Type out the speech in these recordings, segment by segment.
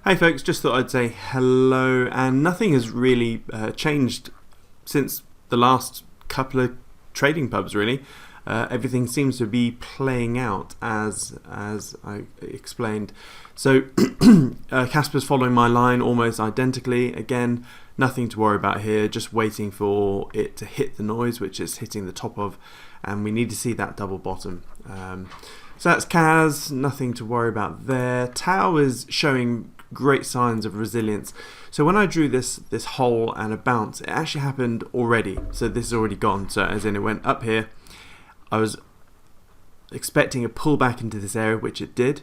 Hey folks, just thought I'd say hello, and nothing has really changed since the last couple of trading pubs really. Everything seems to be playing out as I explained. So Kaspa's following my line almost identically. Again, nothing to worry about here, just waiting for it to hit the noise, which it's hitting the top of, and we need to see that double bottom. So that's Kaz, nothing to worry about there. Tao is showing great signs of resilience. So when I drew this hole and a bounce, it actually happened already. So this is already gone. So as in it went up here, I was expecting a pullback into this area, which it did,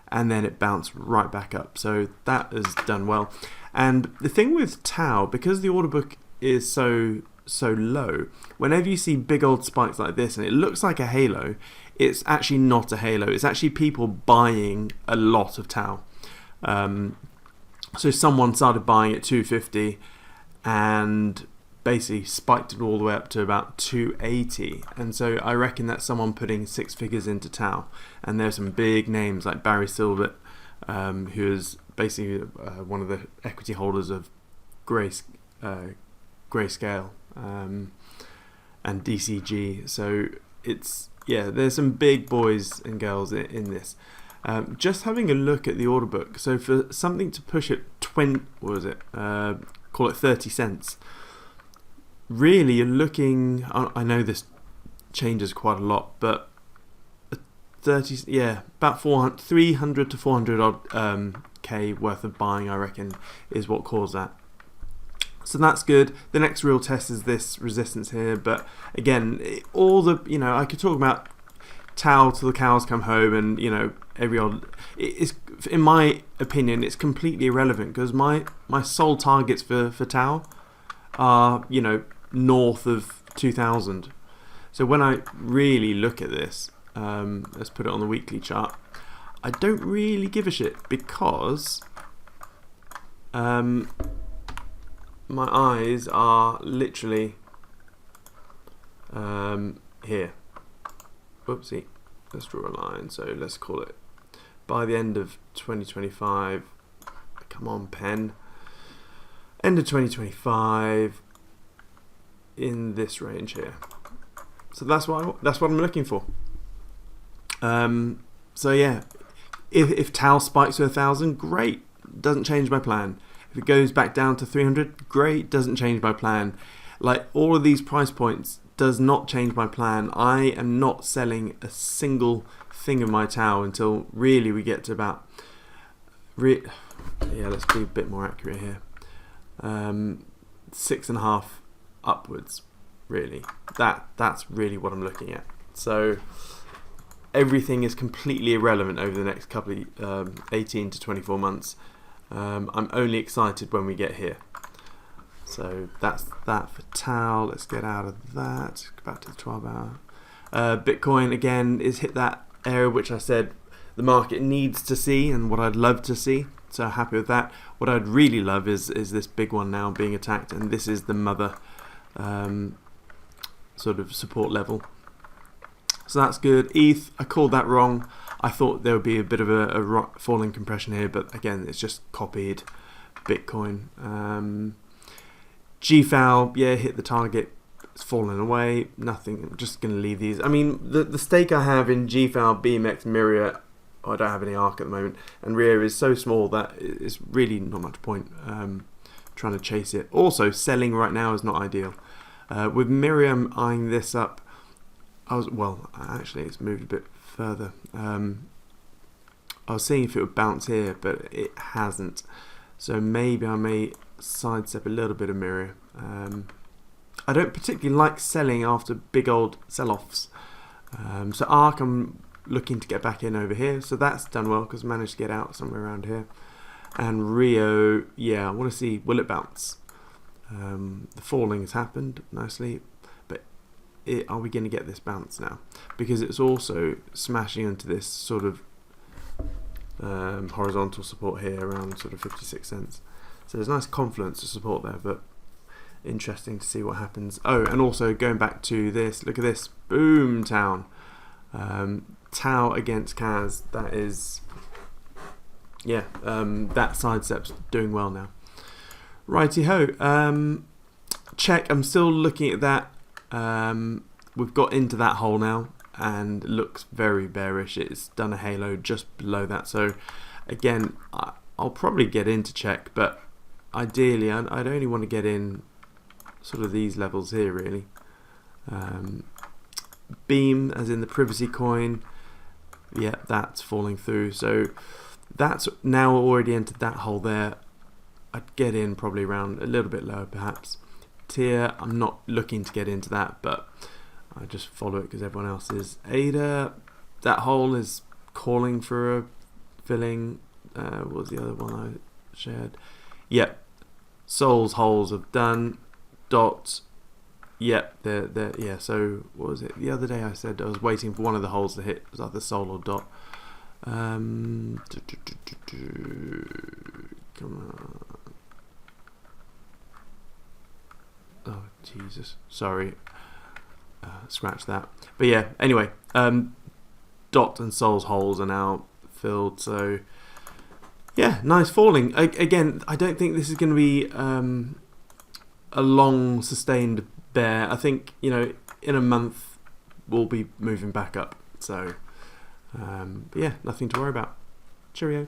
and then it bounced right back up. So that has done well. And the thing with Tao, because the order book is so low, whenever you see big old spikes like this and it looks like a halo, it's actually not a halo. It's actually people buying a lot of Tao. So someone started buying at 250 and basically spiked it all the way up to about 280, and so I reckon that's someone putting 6 figures into Tao. And there's some big names like Barry Silbert, who is basically one of the equity holders of Grayscale and DCG. So it's, yeah, there's some big boys and girls in this. Just having a look at the order book, so for something to push at 20, what was it? Call it 30 cents. Really, you're looking. I know this changes quite a lot, but 30, yeah, about 300 to 400 odd K worth of buying, I reckon, is what caused that. So that's good. The next real test is this resistance here, but again, all the, I could talk about Tao till the cows come home, and every odd. It's, in my opinion, it's completely irrelevant, because my sole targets for Tao are north of 2000. So when I really look at this, let's put it on the weekly chart, I don't really give a shit, because my eyes are literally here. Whoopsie, let's draw a line. So let's call it by the end of 2025. Come on, pen. End of 2025 in this range here. So that's what I'm looking for. So yeah, if Tao spikes to 1,000, great, doesn't change my plan. If it goes back down to 300, great, doesn't change my plan. Like, all of these price points does not change my plan. I am not selling a single thing of my Tao until really we get to about, yeah, let's be a bit more accurate here, 6.5 upwards, really. That's really what I'm looking at. So everything is completely irrelevant over the next couple of 18 to 24 months. I'm only excited when we get here. So that's that for Tao. Let's get out of that. Go back to the 12 hour. Bitcoin again is hit that area which I said the market needs to see, and what I'd love to see. So happy with that. What I'd really love is this big one now being attacked, and this is the mother sort of support level. So that's good. ETH, I called that wrong. I thought there would be a bit of a falling compression here, but again, it's just copied Bitcoin. GFAL, yeah, hit the target. It's fallen away. Nothing. I'm just going to leave these. I mean, the stake I have in GFAL, BMX, Miria, I don't have any ARK at the moment, and Rio is so small that it's really not much point trying to chase it. Also, selling right now is not ideal. With Miriam eyeing this up, actually it's moved a bit further. I was seeing if it would bounce here, but it hasn't. So maybe I may sidestep a little bit of Miria. I don't particularly like selling after big old sell-offs. So ARK, I'm looking to get back in over here. So that's done well, because I managed to get out somewhere around here. And Rio, yeah, I want to see, will it bounce? The falling has happened nicely, but are we going to get this bounce now? Because it's also smashing into this sort of horizontal support here around sort of 56 cents. So there's nice confluence to support there, but interesting to see what happens. Oh, and also going back to this, look at this, boom town. Tao against Kaz, that is yeah, that sidestep's doing well now. Righty ho. Check. I'm still looking at that. We've got into that hole now, and it looks very bearish. It's done a halo just below that. So again, I'll probably get into check, but ideally, I'd only want to get in sort of these levels here, really. Beam, as in the privacy coin, yeah, that's falling through. So that's now already entered that hole there. I'd get in probably around a little bit lower, perhaps. Tier, I'm not looking to get into that, but I just follow it because everyone else is. ADA, that hole is calling for a filling. What was the other one I shared? Yep, Soul's holes have done. Dot, yep, they're yeah. So what was it? The other day I said I was waiting for one of the holes to hit. It was either Soul or Dot. Come on. Oh Jesus, sorry. Scratch that. But yeah, anyway, Dot and Soul's holes are now filled. So yeah, nice falling. Again, I don't think this is going to be a long sustained bear. I think, you know, in a month we'll be moving back up. So but yeah, nothing to worry about. Cheerio.